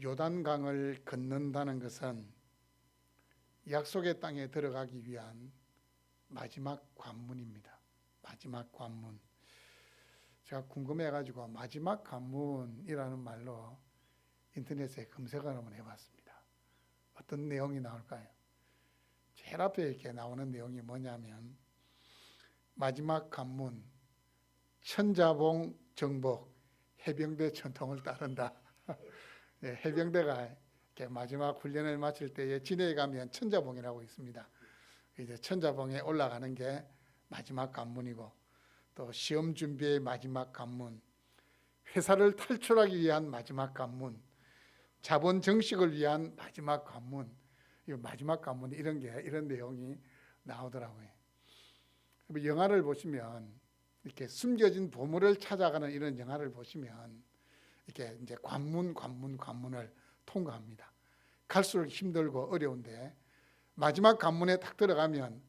요단강을 건넌다는 것은 약속의 땅에 들어가기 위한 마지막 관문입니다. 마지막 관문. 제가 궁금해가지고 마지막 관문이라는 말로 인터넷에 검색을 한번 해봤습니다. 어떤 내용이 나올까요? 제일 앞에 이렇게 나오는 내용이 뭐냐면 마지막 관문, 천자봉 정복, 해병대 전통을 따른다. 네, 해병대가 이렇게 마지막 훈련을 마칠 때에 진해에 가면 천자봉이라고 있습니다. 이제 천자봉에 올라가는 게 마지막 관문이고, 또 시험 준비의 마지막 관문, 회사를 탈출하기 위한 마지막 관문, 자본 정식을 위한 마지막 관문, 이 마지막 관문 이런 내용이 나오더라고요. 영화를 보시면 이렇게 숨겨진 보물을 찾아가는 이런 영화를 보시면 이렇게 이제 관문을 통과합니다. 갈수록 힘들고 어려운데 마지막 관문에 딱 들어가면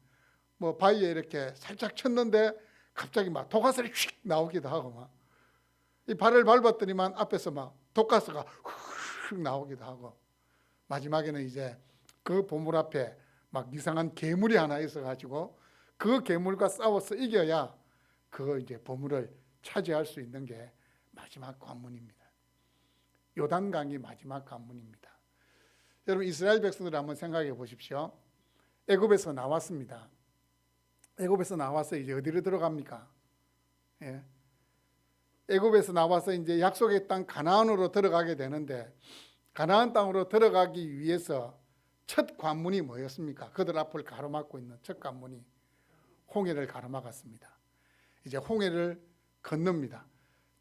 뭐 바위에 이렇게 살짝 쳤는데 갑자기 막 독가스가 휙 나오기도 하고 막 이 발을 밟았더니만 앞에서 막 독가스가 휙 나오기도 하고 마지막에는 이제 그 보물 앞에 막 이상한 괴물이 하나 있어가지고 그 괴물과 싸워서 이겨야 그 이제 보물을 차지할 수 있는 게 마지막 관문입니다. 요단강이 마지막 관문입니다. 여러분 이스라엘 백성들 한번 생각해 보십시오. 애굽에서 나왔습니다. 애굽에서 나와서 이제 어디로 들어갑니까? 예. 애굽에서 나와서 이제 약속의 땅 가나안으로 들어가게 되는데 가나안 땅으로 들어가기 위해서 첫 관문이 뭐였습니까? 그들 앞을 가로막고 있는 첫 관문이 홍해를 가로막았습니다. 이제 홍해를 건넙니다.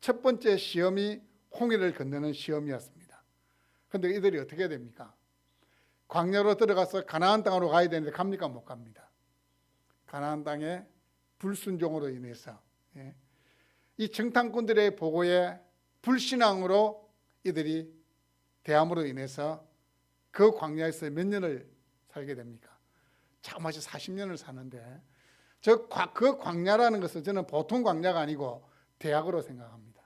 첫 번째 시험이 홍해를 건너는 시험이었습니다. 그런데 이들이 어떻게 됩니까? 광야로 들어가서 가나안 땅으로 가야 되는데 갑니까? 못 갑니다. 가나안 땅의 불순종으로 인해서 이 정탐꾼들의 보고에 불신앙으로 이들이 대함으로 인해서 그 광야에서 몇 년을 살게 됩니까? 자그마치 40년을 사는데 그 광야라는 것은 저는 보통 광야가 아니고 대학으로 생각합니다.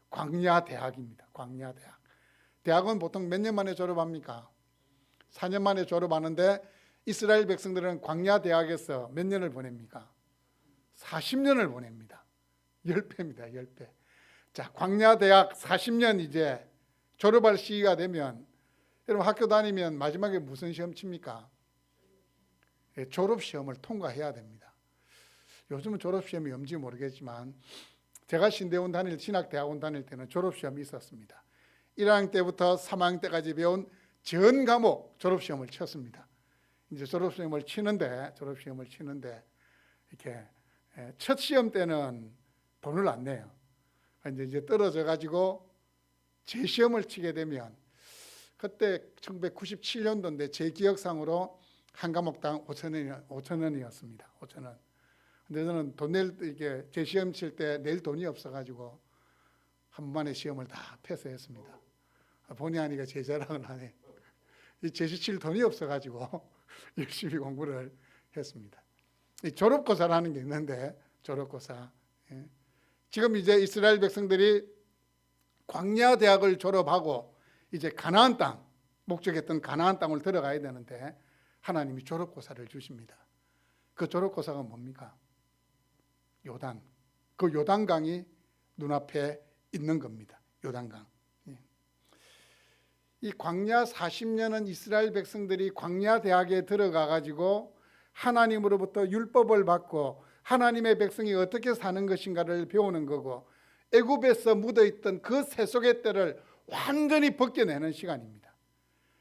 광야대학입니다. 광야대학. 대학은 보통 몇 년 만에 졸업합니까? 4년 만에 졸업하는데 이스라엘 백성들은 광야대학에서 몇 년을 보냅니까? 40년을 보냅니다. 10배입니다. 10배. 자, 광야대학 40년 이제 졸업할 시기가 되면 여러분 학교 다니면 마지막에 무슨 시험 칩니까? 졸업시험을 통과해야 됩니다. 요즘은 졸업시험이 없는지 모르겠지만 제가 신학대학원 다닐 때는 졸업시험이 있었습니다. 1학년 때부터 3학년 때까지 배운 전 과목 졸업시험을 쳤습니다. 이제 졸업시험을 치는데 이렇게 첫 시험 때는 돈을 안 내요. 이제 떨어져 가지고 재시험을 치게 되면 그때 1997년도인데 제 기억상으로 한 과목당 5,000원이었습니다. 5,000원. 근데 저는 돈 이게 재시험 칠 때 낼 돈이 없어가지고 한 번만에 시험을 다 패스했습니다. 본의 아니게 제 자랑을 하네. 이 재시 칠 돈이 없어가지고 열심히 공부를 했습니다. 이 졸업고사라는 게 있는데 졸업고사. 지금 이제 이스라엘 백성들이 광야대학을 졸업하고 이제 가나안 땅, 목적했던 가나안 땅을 들어가야 되는데 하나님이 졸업고사를 주십니다. 그 졸업고사가 뭡니까? 요단. 그 요단강이 눈앞에 있는 겁니다. 요단강. 이 광야 40년은 이스라엘 백성들이 광야대학에 들어가 가지고 하나님으로부터 율법을 받고 하나님의 백성이 어떻게 사는 것인가를 배우는 거고 애굽에서 묻어있던 그 세속의 때를 완전히 벗겨내는 시간입니다.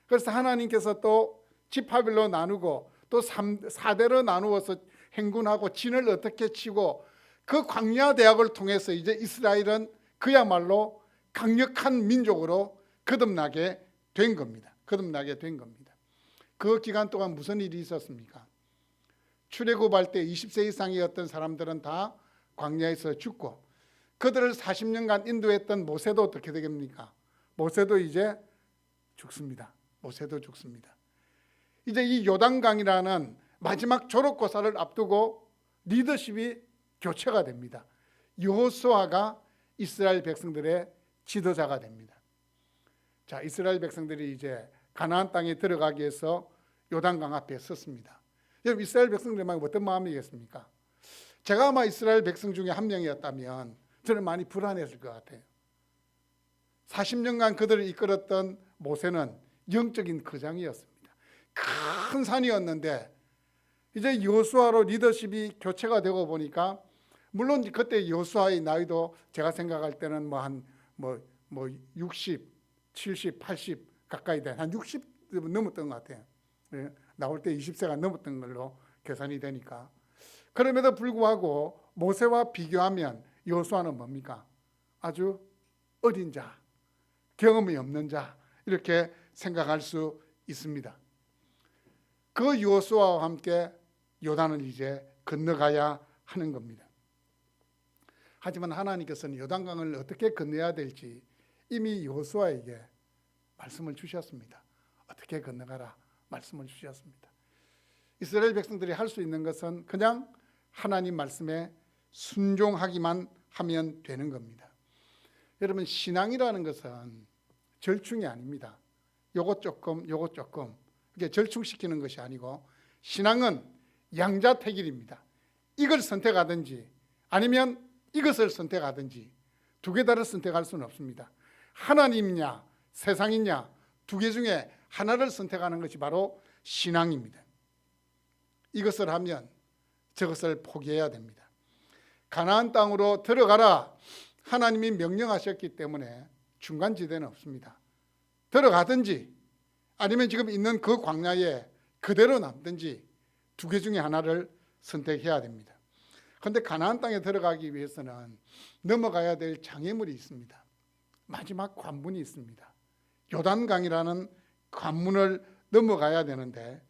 그래서 하나님께서 또 지파별로 나누고 또 4대로 나누어서 행군하고 진을 어떻게 치고 그 광야대학을 통해서 이제 이스라엘은 그야말로 강력한 민족으로 거듭나게 된 겁니다. 그 기간 동안 무슨 일이 있었습니까? 출애굽할 때 20세 이상이었던 사람들은 다 광야에서 죽고 그들을 40년간 인도했던 모세도 어떻게 되겠습니까? 모세도 이제 죽습니다. 이제 이 요단강이라는 마지막 졸업고사를 앞두고 리더십이 교체가 됩니다. 여호수아가 이스라엘 백성들의 지도자가 됩니다. 자, 이스라엘 백성들이 이제 가나안 땅에 들어가기 위해서 요단강 앞에 섰습니다. 여러분, 이스라엘 백성들이 어떤 마음이겠습니까? 제가 아마 이스라엘 백성 중에 한 명이었다면 저는 많이 불안했을 것 같아요. 40년간 그들을 이끌었던 모세는 영적인 거장이었습니다. 큰 산이었는데 이제 여호수아로 리더십이 교체가 되고 보니까, 물론 그때 여호수아의 나이도 제가 생각할 때는 한 60, 70, 80 가까이 된, 한 60 넘었던 것 같아요. 나올 때 20세가 넘었던 걸로 계산이 되니까. 그럼에도 불구하고 모세와 비교하면 여호수아는 뭡니까? 아주 어린 자, 경험이 없는 자, 이렇게 생각할 수 있습니다. 그 여호수아와 함께 요단을 이제 건너가야 하는 겁니다. 하지만 하나님께서는 요단강을 어떻게 건너야 될지 이미 여호수아에게 말씀을 주셨습니다. 어떻게 건너가라 말씀을 주셨습니다. 이스라엘 백성들이 할 수 있는 것은 그냥 하나님 말씀에 순종하기만 하면 되는 겁니다. 여러분, 신앙이라는 것은 절충이 아닙니다. 요것 조금 요것 조금 이게 절충시키는 것이 아니고, 신앙은 양자택일입니다. 이걸 선택하든지 아니면 이것을 선택하든지 두 개 다를 선택할 수는 없습니다. 하나님이냐 세상이냐 두 개 중에 하나를 선택하는 것이 바로 신앙입니다. 이것을 하면 저것을 포기해야 됩니다. 가나안 땅으로 들어가라 하나님이 명령하셨기 때문에 중간지대는 없습니다. 들어가든지 아니면 지금 있는 그 광야에 그대로 남든지 두 개 중에 하나를 선택해야 됩니다. 그런데 가나안 땅에 들어가기 위해서는 넘어가야 될 장애물이 있습니다. 마지막 관문이 있습니다. 요단강이라는 관문을 넘어가야 되는데,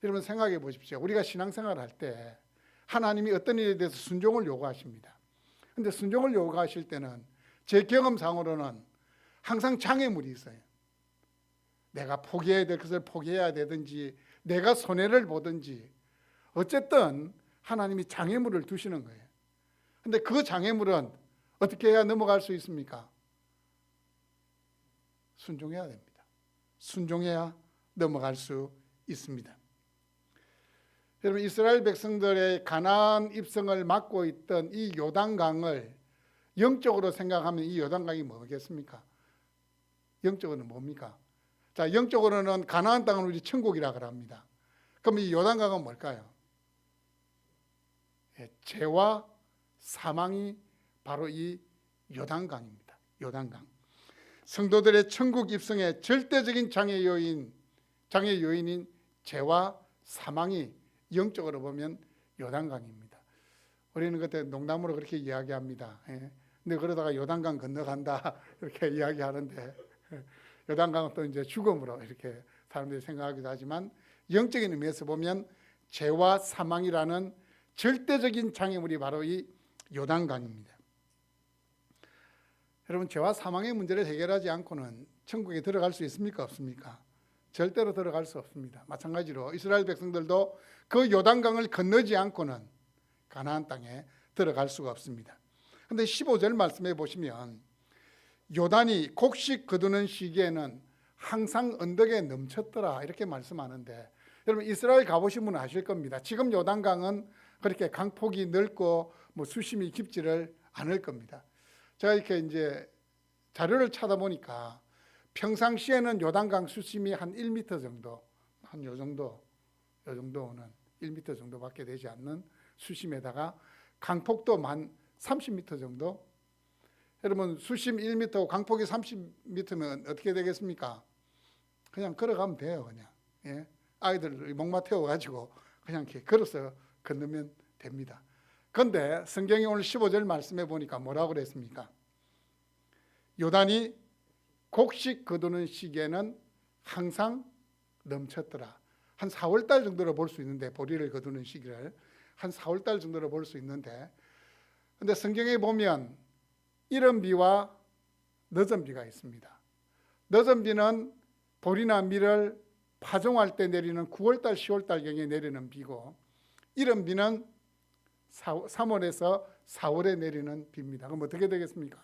여러분 생각해 보십시오. 우리가 신앙생활을 할 때 하나님이 어떤 일에 대해서 순종을 요구하십니다. 그런데 순종을 요구하실 때는 제 경험상으로는 항상 장애물이 있어요. 내가 포기해야 될 것을 포기해야 되든지 내가 손해를 보든지 어쨌든 하나님이 장애물을 두시는 거예요. 그런데 그 장애물은 어떻게 해야 넘어갈 수 있습니까? 순종해야 됩니다. 순종해야 넘어갈 수 있습니다. 여러분, 이스라엘 백성들의 가나안 입성을 막고 있던 이 요단강을 영적으로 생각하면 이 요단강이 뭐겠습니까? 영적으로는 뭡니까? 자, 영적으로는 가나안 땅을 우리 천국이라고 합니다. 그럼 이 요단강은 뭘까요? 죄와 사망이 바로 이 요단강입니다. 요단강. 성도들의 천국 입성의 절대적인 장애 요인인 죄와 사망이 영적으로 보면 요단강입니다. 우리는 그때 농담으로 그렇게 이야기합니다. 근데 그러다가 요단강 건너간다 이렇게 이야기하는데, 요단강은 또 이제 죽음으로 이렇게 사람들이 생각하기도 하지만, 영적인 의미에서 보면 죄와 사망이라는 절대적인 장애물이 바로 이 요단강입니다. 여러분, 죄와 사망의 문제를 해결하지 않고는 천국에 들어갈 수 있습니까? 없습니까? 절대로 들어갈 수 없습니다. 마찬가지로 이스라엘 백성들도 그 요단강을 건너지 않고는 가나안 땅에 들어갈 수가 없습니다. 그런데 15절 말씀해 보시면 요단이 곡식 거두는 시기에는 항상 언덕에 넘쳤더라 이렇게 말씀하는데, 여러분 이스라엘 가보신 분은 아실 겁니다. 지금 요단강은 그렇게 강폭이 넓고 수심이 깊지를 않을 겁니다. 제가 이렇게 이제 자료를 찾아보니까 평상시에는 요단강 수심이 한 1m 정도, 한 요 정도는 1m 정도밖에 되지 않는 수심에다가 강폭도 한 30m 정도. 여러분 수심 1m, 강폭이 30m면 어떻게 되겠습니까? 그냥 걸어가면 돼요. 그냥 아이들 목마 태워가지고 그냥 이렇게 걸어서 건너면 됩니다. 그런데 성경이 오늘 15절 말씀해 보니까 뭐라고 그랬습니까? 요단이 곡식 거두는 시기에는 항상 넘쳤더라. 한 4월달 정도로 볼 수 있는데, 보리를 거두는 시기를 한 4월달 정도로 볼 수 있는데, 근데 성경에 보면 이른 비와 늦은 비가 있습니다. 늦은 비는 보리나 밀을 파종할 때 내리는 9월달 10월달경에 내리는 비고, 이른 비는 3월에서 4월에 내리는 비입니다. 그럼 어떻게 되겠습니까?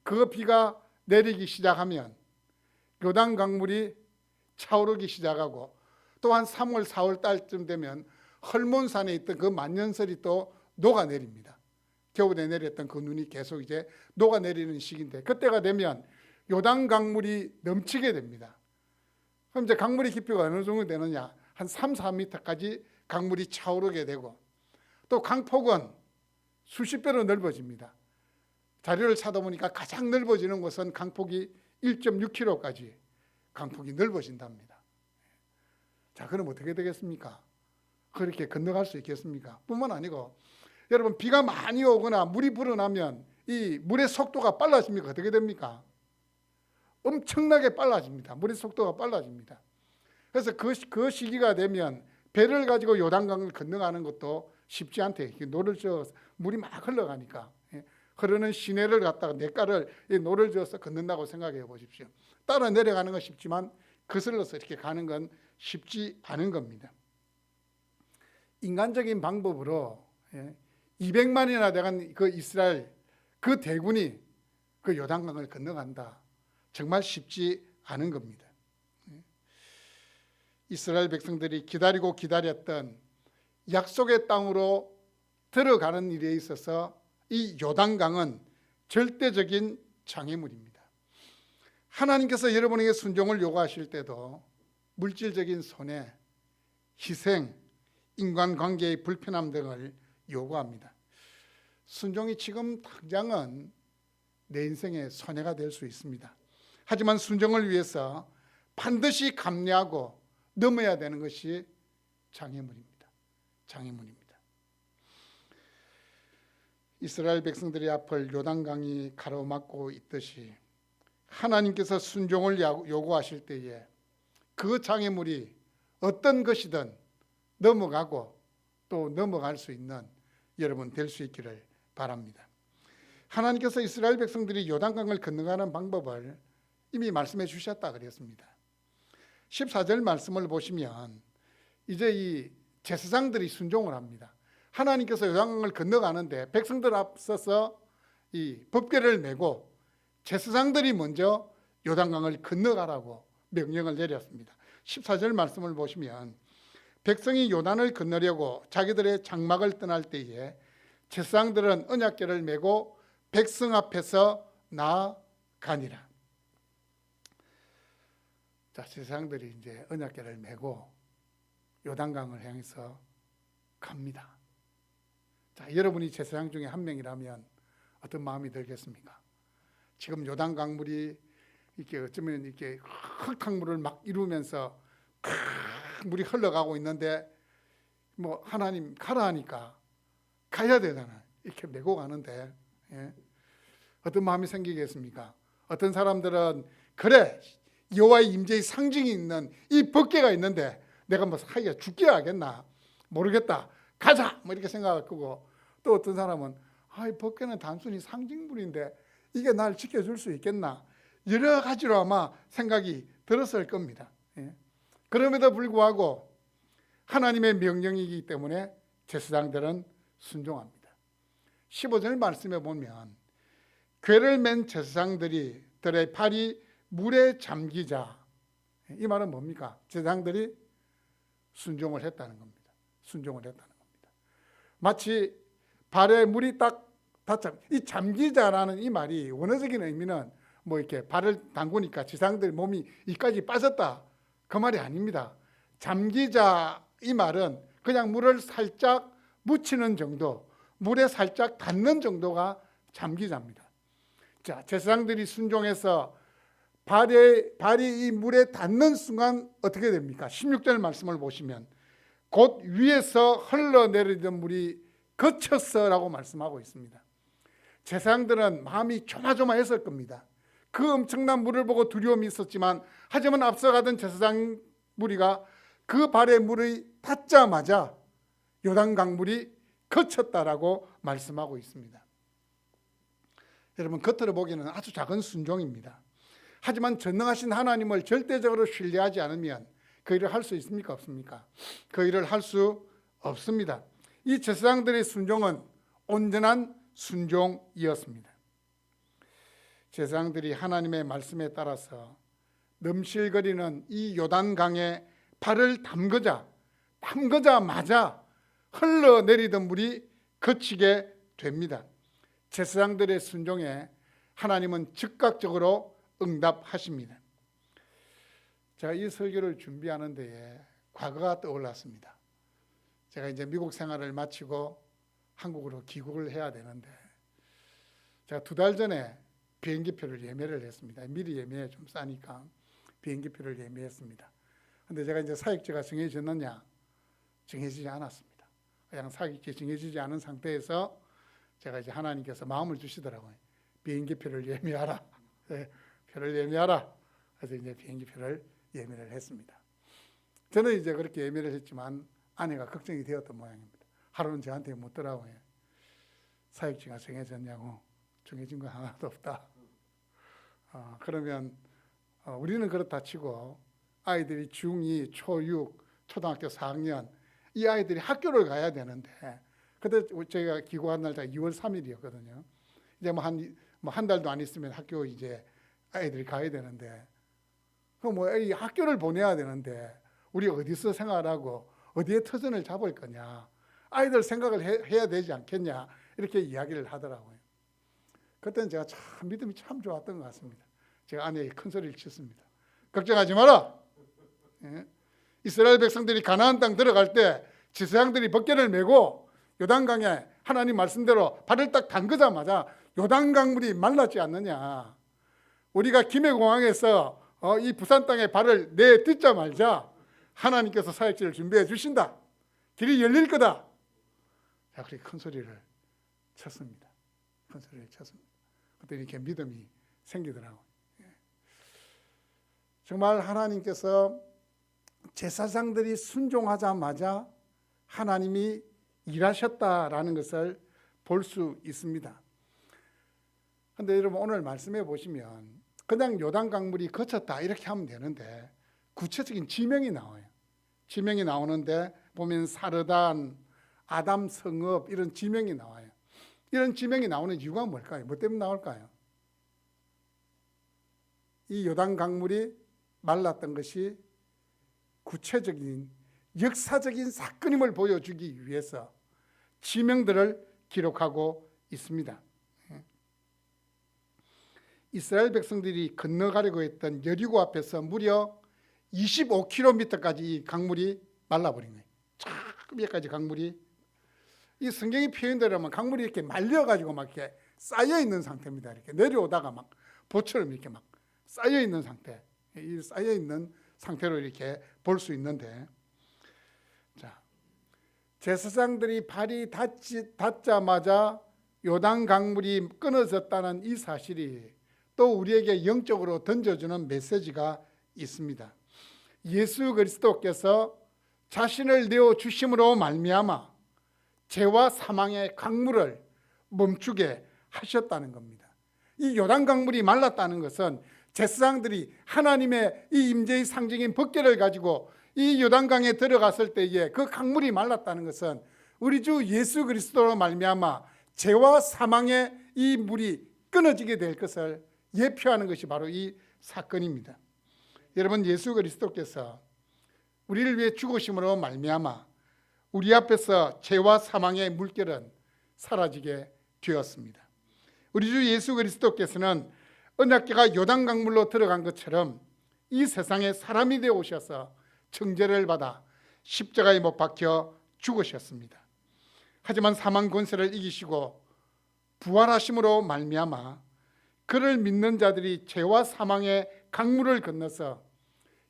그 비가 내리기 시작하면 요단 강물이 차오르기 시작하고 또한 3월, 4월 달쯤 되면 헐몬산에 있던 그 만년설이 또 녹아내립니다. 겨울에 내렸던 그 눈이 계속 이제 녹아내리는 시기인데 그때가 되면 요단 강물이 넘치게 됩니다. 그럼 이제 강물의 깊이가 어느 정도 되느냐? 한 3, 4m까지 강물이 차오르게 되고 또 강폭은 수십 배로 넓어집니다. 자료를 찾아보니까 가장 넓어지는 곳은 강폭이 1.6km까지 강폭이 넓어진답니다. 자, 그럼 어떻게 되겠습니까? 그렇게 건너갈 수 있겠습니까? 뿐만 아니고 여러분 비가 많이 오거나 물이 불어나면 이 물의 속도가 빨라집니까? 어떻게 됩니까? 엄청나게 빨라집니다. 물의 속도가 빨라집니다. 그래서 그 시기가 되면 배를 가지고 요단강을 건너가는 것도 쉽지 않대. 노를 저어 물이 막 흘러가니까 흐르는 시내를 갖다가 냇가를 노를 저어서 걷는다고 생각해 보십시오. 따라 내려가는 건 쉽지만 거슬러서 이렇게 가는 건 쉽지 않은 겁니다. 인간적인 방법으로 200만이나 돼간 그 이스라엘 그 대군이 그 요단강을 건너간다. 정말 쉽지 않은 겁니다. 이스라엘 백성들이 기다리고 기다렸던 약속의 땅으로 들어가는 일에 있어서 이 요단강은 절대적인 장애물입니다. 하나님께서 여러분에게 순종을 요구하실 때도 물질적인 손해, 희생, 인간관계의 불편함 등을 요구합니다. 순종이 지금 당장은 내 인생의 손해가 될 수 있습니다. 하지만 순종을 위해서 반드시 감내하고 넘어야 되는 것이 장애물입니다. 장애물입니다. 이스라엘 백성들의 앞을 요단강이 가로막고 있듯이 하나님께서 순종을 요구하실 때에 그 장애물이 어떤 것이든 넘어가고 또 넘어갈 수 있는 여러분 될 수 있기를 바랍니다. 하나님께서 이스라엘 백성들이 요단강을 건너가는 방법을 이미 말씀해 주셨다 그랬습니다. 14절 말씀을 보시면 이제 이 제사장들이 순종을 합니다. 하나님께서 요단강을 건너가는데 백성들 앞서서 이 법궤를 메고 제사장들이 먼저 요단강을 건너가라고 명령을 내렸습니다. 14절 말씀을 보시면 백성이 요단을 건너려고 자기들의 장막을 떠날 때에 제사장들은 언약궤를 메고 백성 앞에서 나아가니라. 자, 제사장들이 이제 언약궤를 메고 요단강을 향해서 갑니다. 자, 여러분이 제사장 중에 한 명이라면 어떤 마음이 들겠습니까? 지금 요단강물이 이렇게 어쩌면 이렇게 흙탕물을 막 이루면서 물이 흘러가고 있는데 뭐 하나님 가라 하니까 가야 되잖아요. 이렇게 메고 가는데 어떤 마음이 생기겠습니까? 어떤 사람들은 그래 여호와의 임재의 상징이 있는 이 법궤가 있는데 내가 뭐 하기가 죽게 하겠나 모르겠다 가자 뭐 이렇게 생각할 거고 또 어떤 사람은 이 법궤는 단순히 상징물인데 이게 날 지켜줄 수 있겠나 여러 가지로 아마 생각이 들었을 겁니다. 그럼에도 불구하고 하나님의 명령이기 때문에 제사장들은 순종합니다. 15절 말씀에 보면 궤를 맨 제사장들이 들의 발이 물에 잠기자, 이 말은 뭡니까? 제사장들이 순종을 했다는 겁니다. 순종을 했다는 겁니다. 마치 발에 물이 딱 닿자, 이 잠기자라는 이 말이 원어적인 의미는 뭐 이렇게 발을 담그니까 제사장들 몸이 이까지 빠졌다 그 말이 아닙니다. 잠기자 이 말은 그냥 물을 살짝 묻히는 정도, 물에 살짝 닿는 정도가 잠기자입니다. 자, 제사장들이 순종해서 발이 이 물에 닿는 순간 어떻게 됩니까? 16절 말씀을 보시면 곧 위에서 흘러내리던 물이 그쳤어라고 말씀하고 있습니다. 제사장들은 마음이 조마조마했을 겁니다. 그 엄청난 물을 보고 두려움이 있었지만 하지만 앞서가던 제사장 무리가 그 발에 물이 닿자마자 요단강 물이 그쳤다라고 말씀하고 있습니다. 여러분 겉으로 보기에는 아주 작은 순종입니다. 하지만 전능하신 하나님을 절대적으로 신뢰하지 않으면 그 일을 할 수 있습니까? 없습니까? 그 일을 할 수 없습니다. 이 제사장들의 순종은 온전한 순종이었습니다. 제사장들이 하나님의 말씀에 따라서 넘실거리는 이 요단강에 발을 담그자마자 흘러내리던 물이 그치게 됩니다. 제사장들의 순종에 하나님은 즉각적으로 응답하십니다. 제가 이 설교를 준비하는 데에 과거가 떠올랐습니다. 제가 이제 미국 생활을 마치고 한국으로 귀국을 해야 되는데 제가 2달 전에 비행기표를 예매를 했습니다. 미리 예매해 좀 싸니까 비행기표를 예매했습니다. 근데 제가 이제 사역지가 정해졌느냐? 정해지지 않았습니다. 그냥 사역지 정해지지 않은 상태에서 제가 이제 하나님께서 마음을 주시더라고요. 비행기표를 예매하라. 네, 표를 예매하라. 그래서 이제 비행기표를 예매를 했습니다. 저는 이제 그렇게 예매를 했지만 아내가 걱정이 되었던 모양입니다. 하루는 저한테 묻더라고요. 사역지가 정해졌냐고. 정해진 건 하나도 없다. 그러면 우리는 그렇다 치고 아이들이 중2, 초6, 초등학교 4학년 이 아이들이 학교를 가야 되는데 그때 저희가 귀국한 날짜가 2월 3일이었거든요. 이제 한 달도 안 있으면 학교 이제 아이들이 가야 되는데 이 학교를 보내야 되는데 우리 어디서 생활하고 어디에 터전을 잡을 거냐. 아이들 생각을 해야 되지 않겠냐. 이렇게 이야기를 하더라고요. 그때는 제가 참 믿음이 참 좋았던 것 같습니다. 제가 아내에게 큰 소리를 쳤습니다. 걱정하지 마라. 예? 이스라엘 백성들이 가나안 땅 들어갈 때 제사장들이 벗개를 메고 요단강에 하나님 말씀대로 발을 딱 담그자마자 요단강 물이 말랐지 않느냐. 우리가 김해공항에서 이 부산 땅에 발을 내딛자마자 하나님께서 사역지를 준비해 주신다. 길이 열릴 거다. 자, 그렇게 큰 소리를 쳤습니다. 큰 소리를 쳤습니다. 그때 이렇게 믿음이 생기더라고요. 정말 하나님께서 제사장들이 순종하자마자 하나님이 일하셨다라는 것을 볼 수 있습니다. 그런데 여러분 오늘 말씀해 보시면 그냥 요단강물이 거쳤다 이렇게 하면 되는데 구체적인 지명이 나와요. 지명이 나오는데 보면 사르단, 아담 성읍 이런 지명이 나와요. 이런 지명이 나오는 이유가 뭘까요? 뭐 때문에 나올까요? 이 요단강물이 말랐던 것이 구체적인 역사적인 사건임을 보여주기 위해서 지명들을 기록하고 있습니다. 이스라엘 백성들이 건너가려고 했던 여리고 앞에서 무려 25km까지 이 강물이 말라버린 거예요. 저 위에까지 강물이. 이 성경의 표현대로 하면 강물이 이렇게 말려가지고 막 이렇게 쌓여 있는 상태입니다. 이렇게 내려오다가 막 보처럼 이렇게 막 쌓여 있는 상태. 이 쌓여 있는 상태로 이렇게 볼 수 있는데, 자, 제사장들이 발이 닿자마자 요단 강물이 끊어졌다는 이 사실이 또 우리에게 영적으로 던져주는 메시지가 있습니다. 예수 그리스도께서 자신을 내어 주심으로 말미암아 죄와 사망의 강물을 멈추게 하셨다는 겁니다. 이 요단 강물이 말랐다는 것은 제사장들이 하나님의 이 임재의 상징인 벗개를 가지고 이 요단강에 들어갔을 때에 그 강물이 말랐다는 것은 우리 주 예수 그리스도로 말미암아 죄와 사망의 이 물이 끊어지게 될 것을 예표하는 것이 바로 이 사건입니다. 여러분, 예수 그리스도께서 우리를 위해 죽으심으로 말미암아 우리 앞에서 죄와 사망의 물결은 사라지게 되었습니다. 우리 주 예수 그리스도께서는 언약궤가 요단강물로 들어간 것처럼 이 세상에 사람이 되어 오셔서 정죄를 받아 십자가에 못 박혀 죽으셨습니다. 하지만 사망 권세를 이기시고 부활하심으로 말미암아 그를 믿는 자들이 죄와 사망의 강물을 건너서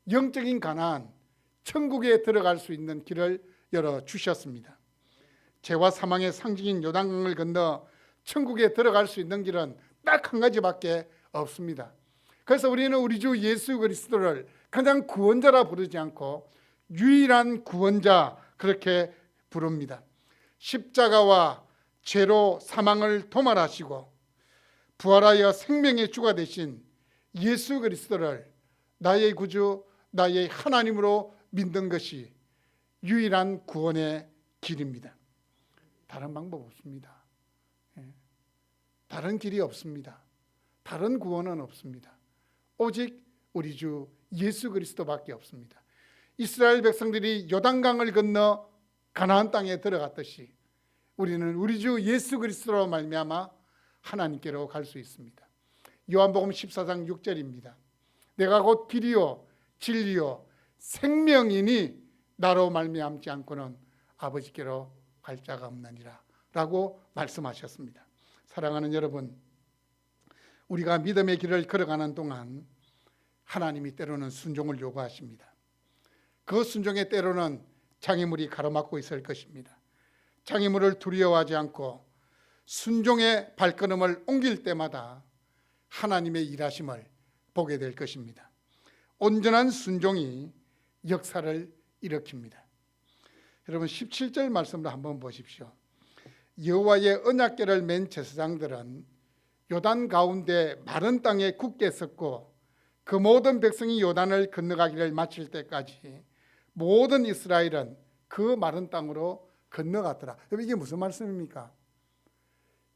영적인 가나안, 천국에 들어갈 수 있는 길을 열어주셨습니다. 죄와 사망의 상징인 요단강을 건너 천국에 들어갈 수 있는 길은 딱 한 가지밖에 없습니다. 그래서 우리는 우리 주 예수 그리스도를 그냥 구원자라 부르지 않고 유일한 구원자 그렇게 부릅니다. 십자가와 죄로 사망을 도말하시고 부활하여 생명의 주가 되신 예수 그리스도를 나의 구주, 나의 하나님으로 믿는 것이 유일한 구원의 길입니다. 다른 방법 없습니다. 다른 길이 없습니다. 다른 구원은 없습니다. 오직 우리 주 예수 그리스도밖에 없습니다. 이스라엘 백성들이 요단강을 건너 가나안 땅에 들어갔듯이 우리는 우리 주 예수 그리스도로 말미암아 하나님께로 갈 수 있습니다. 요한복음 14장 6절입니다. 내가 곧 길이요 진리요 생명이니 나로 말미암지 않고는 아버지께로 갈 자가 없느니라 라고 말씀하셨습니다. 사랑하는 여러분, 우리가 믿음의 길을 걸어가는 동안 하나님이 때로는 순종을 요구하십니다. 그 순종에 때로는 장애물이 가로막고 있을 것입니다. 장애물을 두려워하지 않고 순종의 발걸음을 옮길 때마다 하나님의 일하심을 보게 될 것입니다. 온전한 순종이 역사를 일으킵니다. 여러분 17절 말씀을 한번 보십시오. 여호와의 언약궤를 맨 제사장들은 요단 가운데 마른 땅에 굳게 섰고 그 모든 백성이 요단을 건너가기를 마칠 때까지 모든 이스라엘은 그 마른 땅으로 건너갔더라. 이게 무슨 말씀입니까?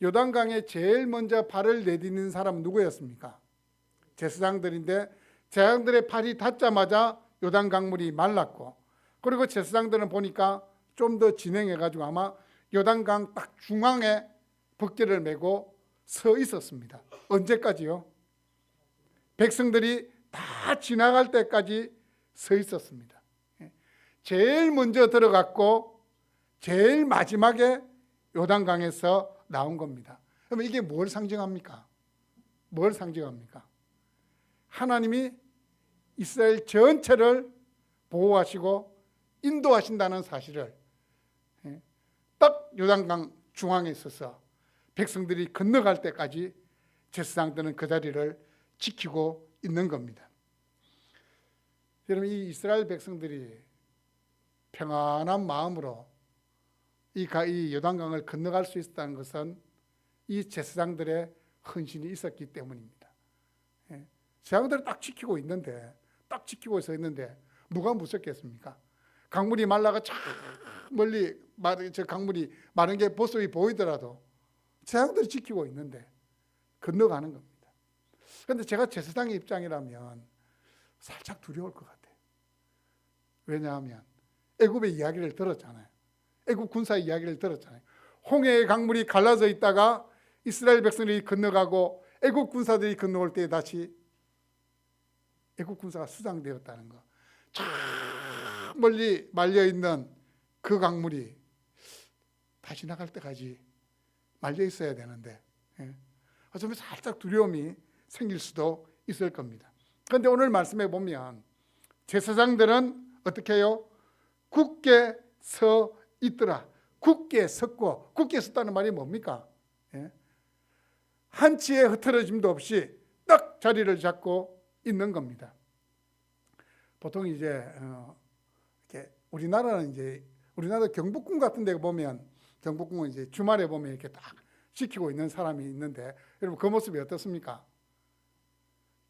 요단강에 제일 먼저 발을 내딛는 사람은 누구였습니까? 제사장들인데 제사장들의 발이 닿자마자 요단강물이 말랐고, 그리고 제사장들은 보니까 좀 더 진행해가지고 아마 요단강 딱 중앙에 벅대를 메고 서 있었습니다. 언제까지요? 백성들이 다 지나갈 때까지 서 있었습니다. 제일 먼저 들어갔고 제일 마지막에 요단강에서 나온 겁니다. 그러면 이게 뭘 상징합니까? 뭘 상징합니까? 하나님이 이스라엘 전체를 보호하시고 인도하신다는 사실을 딱 요단강 중앙에 있어서 백성들이 건너갈 때까지 제사장들은 그 자리를 지키고 있는 겁니다. 여러분, 이 이스라엘 백성들이 평안한 마음으로 이 요단강을 건너갈 수 있었다는 것은 이 제사장들의 헌신이 있었기 때문입니다. 제사장들을 딱 지키고 서 있는데 누가 무섭겠습니까? 강물이 말라가 저 멀리 저 강물이 마른 게 모습이 보이더라도 제사장들이 지키고 있는데 건너가는 겁니다. 그런데 제가 제사장의 입장이라면 살짝 두려울 것 같아요. 왜냐하면 애굽의 이야기를 들었잖아요. 애굽 군사의 이야기를 들었잖아요. 홍해의 강물이 갈라져 있다가 이스라엘 백성들이 건너가고 애굽 군사들이 건너올 때 다시 애굽 군사가 수장되었다는 거. 저 멀리 말려있는 그 강물이 다시 나갈 때까지 말려 있어야 되는데 어쩌면 살짝 두려움이 생길 수도 있을 겁니다. 그런데 오늘 말씀에 보면 제사장들은 어떻게 해요? 굳게 서 있더라. 굳게 섰고, 굳게 섰다는 말이 뭡니까? 한치의 흐트러짐도 없이 딱 자리를 잡고 있는 겁니다. 보통 이제 이렇게 우리나라 경복궁 같은 데 보면, 경복궁은 이제 주말에 보면 이렇게 딱 지키고 있는 사람이 있는데, 여러분 그 모습이 어떻습니까?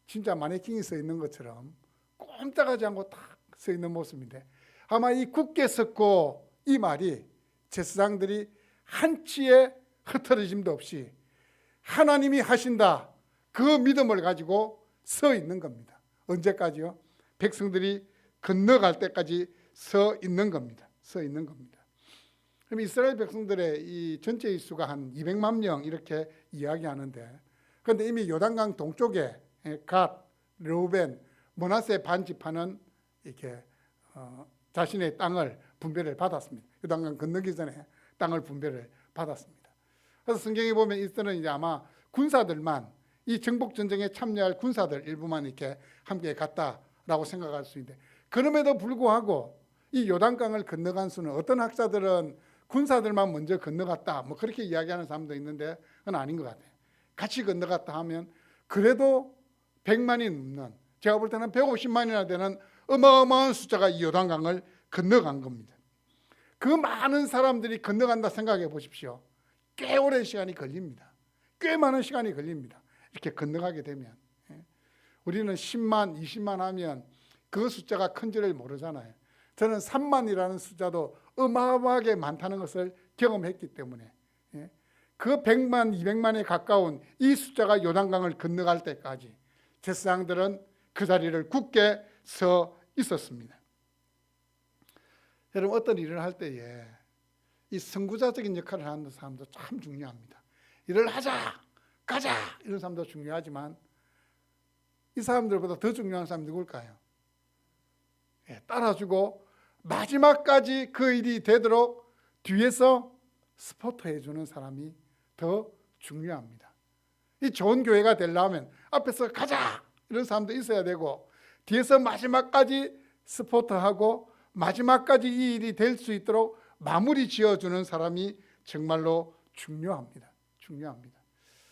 진짜 마네킹이 서 있는 것처럼 꼼짝하지 않고 딱 서 있는 모습인데, 아마 이 굳게 섰고 이 말이 제사장들이 한치의 흐트러짐도 없이 하나님이 하신다, 그 믿음을 가지고 서 있는 겁니다. 언제까지요? 백성들이 건너갈 때까지 서 있는 겁니다. 서 있는 겁니다. 그럼 이스라엘 백성들의 이 전체의 수가 한 200만 명 이렇게 이야기하는데, 그런데 이미 요단강 동쪽에 갓, 르우벤, 므낫세 반 지파는 이렇게 자신의 땅을 분배를 받았습니다. 요단강 건너기 전에 땅을 분배를 받았습니다. 그래서 성경에 보면 이때는 이제 아마 군사들만, 이 정복 전쟁에 참여할 군사들 일부만 이렇게 함께 갔다라고 생각할 수 있는데, 그럼에도 불구하고 이 요단강을 건너간 수는 어떤 학자들은 군사들만 먼저 건너갔다 뭐 그렇게 이야기하는 사람도 있는데, 그건 아닌 것 같아요. 같이 건너갔다 하면 그래도 100만이 넘는, 제가 볼 때는 150만이나 되는 어마어마한 숫자가 이 요단강을 건너간 겁니다. 그 많은 사람들이 건너간다 생각해 보십시오. 꽤 오랜 시간이 걸립니다. 꽤 많은 시간이 걸립니다. 이렇게 건너가게 되면. 우리는 10만, 20만 하면 그 숫자가 큰지를 모르잖아요. 저는 3만이라는 숫자도 어마어마하게 많다는 것을 경험했기 때문에 그 100만, 200만에 가까운 이 숫자가 요단강을 건너갈 때까지 제사장들은 그 자리를 굳게 서 있었습니다. 여러분, 어떤 일을 할 때에 이 선구자적인 역할을 하는 사람도 참 중요합니다. 일을 하자, 가자 이런 사람도 중요하지만 이 사람들보다 더 중요한 사람이 누굴까요? 따라주고 마지막까지 그 일이 되도록 뒤에서 스포트해 주는 사람이 더 중요합니다. 이 좋은 교회가 되려면 앞에서 가자 이런 사람도 있어야 되고 뒤에서 마지막까지 스포트하고 마지막까지 이 일이 될 수 있도록 마무리 지어주는 사람이 정말로 중요합니다.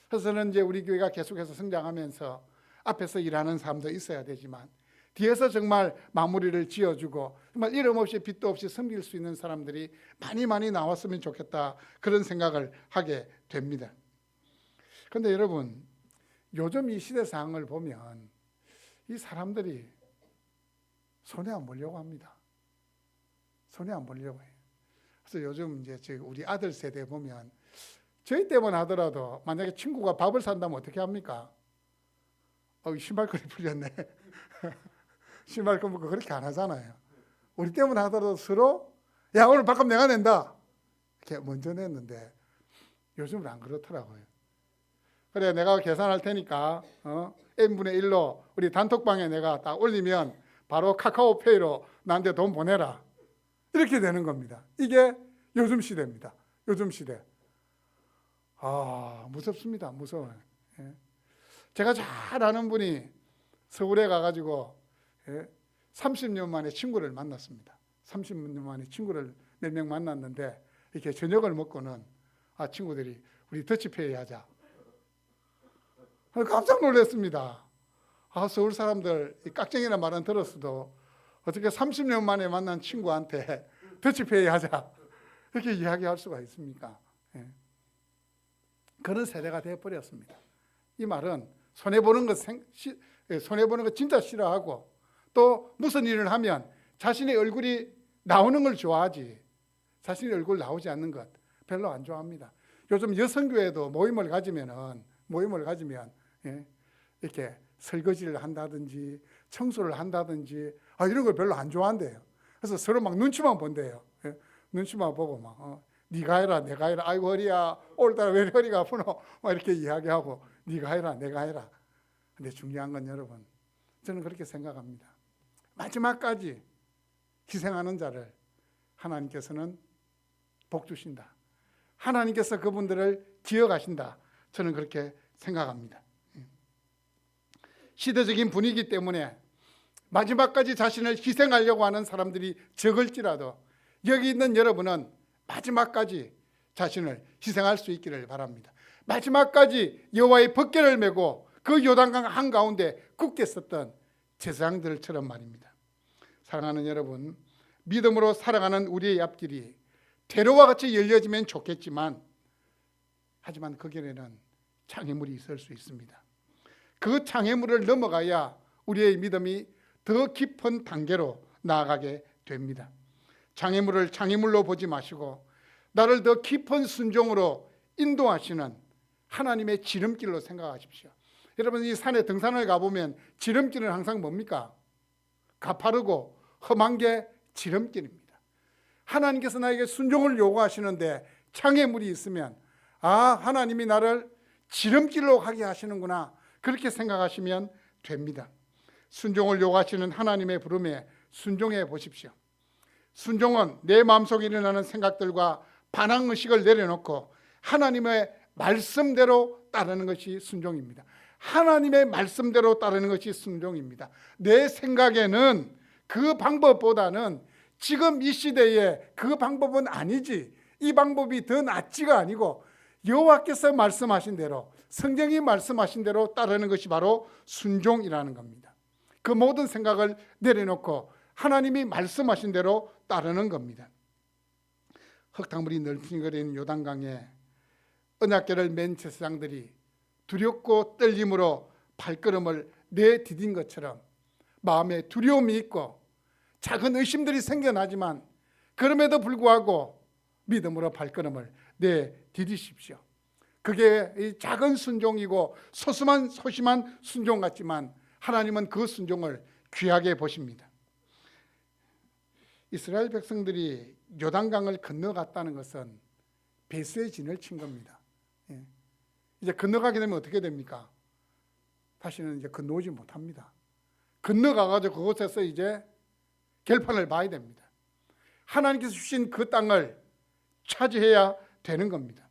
그래서 저는 이제 우리 교회가 계속해서 성장하면서 앞에서 일하는 사람도 있어야 되지만 뒤에서 정말 마무리를 지어주고 정말 이름 없이 빚도 없이 섬길 수 있는 사람들이 많이 나왔으면 좋겠다, 그런 생각을 하게 됩니다. 그런데 여러분, 요즘 이 시대 상황을 보면 이 사람들이 손에 안 보려고 합니다. 손에 안 보려고 해요. 그래서 요즘 이제 우리 아들 세대 보면 저희 때만 하더라도 만약에 친구가 밥을 산다면 어떻게 합니까? 신발끈이 풀렸네. 신발끈 묶고 그렇게 안 하잖아요. 우리 때만 하더라도 서로 야, 오늘 밥값 내가 낸다 이렇게 먼저 냈는데 요즘은 안 그렇더라고요. 그래, 내가 계산할 테니까 n분의 1로 우리 단톡방에 내가 딱 올리면 바로 카카오페이로 나한테 돈 보내라, 이렇게 되는 겁니다. 이게 요즘 시대입니다. 요즘 시대. 무섭습니다. 무서워요. 제가 잘 아는 분이 서울에 가가지고 30년 만에 친구를 만났습니다. 30년 만에 친구를 몇 명 만났는데 이렇게 저녁을 먹고는 친구들이 우리 더치페이 하자. 깜짝 놀랐습니다. 서울 사람들 깍쟁이라는 말은 들었어도 어떻게 30년 만에 만난 친구한테 더치페이 하자 이렇게 이야기할 수가 있습니까? 그런 세대가 되어버렸습니다. 이 말은 손해보는 거 진짜 싫어하고 또 무슨 일을 하면 자신의 얼굴이 나오는 걸 좋아하지 자신의 얼굴 나오지 않는 것 별로 안 좋아합니다. 요즘 여성교회도 모임을 가지면 이렇게 설거지를 한다든지 청소를 한다든지 이런 걸 별로 안 좋아한대요. 그래서 서로 막 눈치만 본대요. 눈치만 보고 막 네가 해라 내가 해라, 아이고 허리야 오늘따라 왜 허리가 아프노 막 이렇게 이야기하고 네가 해라 내가 해라. 근데 중요한 건 여러분, 저는 그렇게 생각합니다. 마지막까지 희생하는 자를 하나님께서는 복 주신다. 하나님께서 그분들을 기억하신다. 저는 그렇게 생각합니다. 시대적인 분위기 때문에 마지막까지 자신을 희생하려고 하는 사람들이 적을지라도 여기 있는 여러분은 마지막까지 자신을 희생할 수 있기를 바랍니다. 마지막까지 여호와의 법궤를 메고 그 요단강 한가운데 굳게 섰던 제사장들처럼 말입니다. 사랑하는 여러분, 믿음으로 살아가는 우리의 앞길이 대로와 같이 열려지면 좋겠지만 하지만 그 길에는 장애물이 있을 수 있습니다. 그 장애물을 넘어가야 우리의 믿음이 더 깊은 단계로 나아가게 됩니다. 장애물을 장애물로 보지 마시고 나를 더 깊은 순종으로 인도하시는 하나님의 지름길로 생각하십시오. 여러분, 이 산에 등산을 가보면 지름길은 항상 뭡니까? 가파르고 험한 게 지름길입니다. 하나님께서 나에게 순종을 요구하시는데 장애물이 있으면 하나님이 나를 지름길로 가게 하시는구나, 그렇게 생각하시면 됩니다. 순종을 요구하시는 하나님의 부름에 순종해 보십시오. 순종은 내 마음속에 일어나는 생각들과 반항의식을 내려놓고 하나님의 말씀대로 따르는 것이 순종입니다. 하나님의 말씀대로 따르는 것이 순종입니다. 내 생각에는 그 방법보다는 지금 이 시대에 그 방법은 아니지, 이 방법이 더 낫지가 아니고 여호와께서 말씀하신 대로, 성경이 말씀하신 대로 따르는 것이 바로 순종이라는 겁니다. 그 모든 생각을 내려놓고 하나님이 말씀하신 대로 따르는 겁니다. 흙탕물이 널찍거리는 요단강에 언약궤를 맨 제사장들이 두렵고 떨림으로 발걸음을 내디딘 것처럼 마음에 두려움이 있고 작은 의심들이 생겨나지만 그럼에도 불구하고 믿음으로 발걸음을 내디디십시오. 그게 이 작은 순종이고 소심한 순종 같지만 하나님은 그 순종을 귀하게 보십니다. 이스라엘 백성들이 요단강을 건너갔다는 것은 배수의 진을 친 겁니다. 이제 건너가게 되면 어떻게 됩니까? 다시는 이제 건너오지 못합니다. 건너가가지고 그곳에서 이제 결판을 봐야 됩니다. 하나님께서 주신 그 땅을 차지해야 되는 겁니다.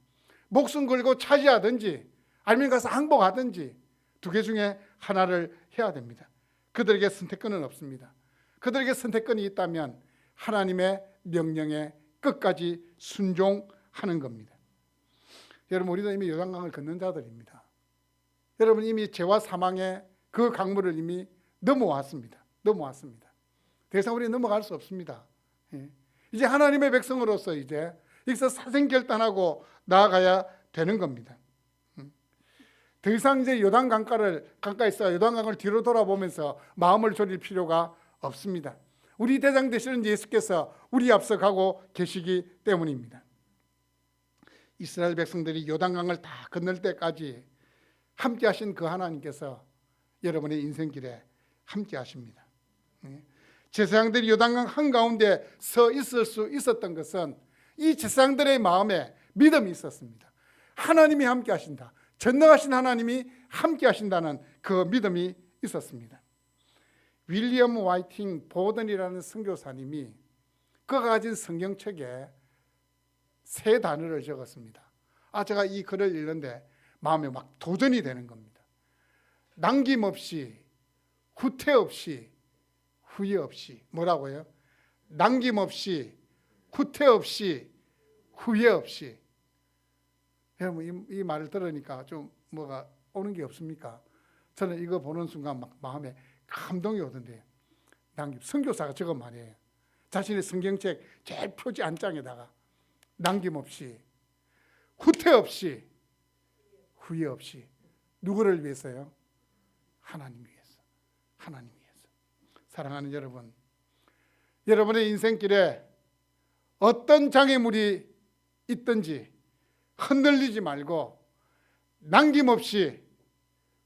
목숨 걸고 차지하든지 아니면 가서 항복하든지 두 개 중에 하나를 해야 됩니다. 그들에게 선택권은 없습니다. 그들에게 선택권이 있다면 하나님의 명령에 끝까지 순종하는 겁니다. 여러분, 우리도 이미 요단강을 건넌 자들입니다. 여러분, 이미 죄와 사망의 그 강물을 이미 넘어왔습니다. 더 이상 우리는 넘어갈 수 없습니다. 이제 하나님의 백성으로서 이제 여기서 사생결단하고 나아가야 되는 겁니다. 더 이상 이제 요단 강가에서 요단강을 뒤로 돌아보면서 마음을 졸일 필요가 없습니다. 우리 대장 되시는 예수께서 우리 앞서 가고 계시기 때문입니다. 이스라엘 백성들이 요단강을 다 건널 때까지 함께 하신 그 하나님께서 여러분의 인생길에 함께 하십니다. 제사장들이 요단강 한가운데 서 있을 수 있었던 것은 이 제사장들의 마음에 믿음이 있었습니다. 하나님이 함께 하신다. 전능하신 하나님이 함께 하신다는 그 믿음이 있었습니다. 윌리엄 와이팅 보던이라는 선교사님이 그가 가진 성경책에 세 단어를 적었습니다. 제가 이 글을 읽는데 마음에 막 도전이 되는 겁니다. 남김없이, 후퇴 없이, 후회 없이. 뭐라고요? 남김없이, 후퇴 없이, 후회 없이. 여러분, 이 말을 들으니까 좀 뭐가 오는 게 없습니까? 저는 이거 보는 순간 막 마음에 감동이 오던데요. 선교사가 적은 말이에요. 자신의 성경책 제일 표지 안장에다가 남김없이, 후퇴 없이, 후회 없이. 누구를 위해서요? 하나님 위해서. 하나님 위해서. 사랑하는 여러분, 여러분의 인생길에 어떤 장애물이 있든지 흔들리지 말고 남김없이,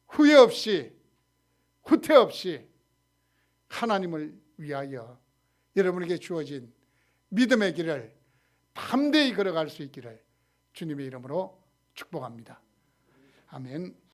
후회 없이, 후퇴 없이 하나님을 위하여 여러분에게 주어진 믿음의 길을 담대히 걸어갈 수 있기를 주님의 이름으로 축복합니다. 아멘.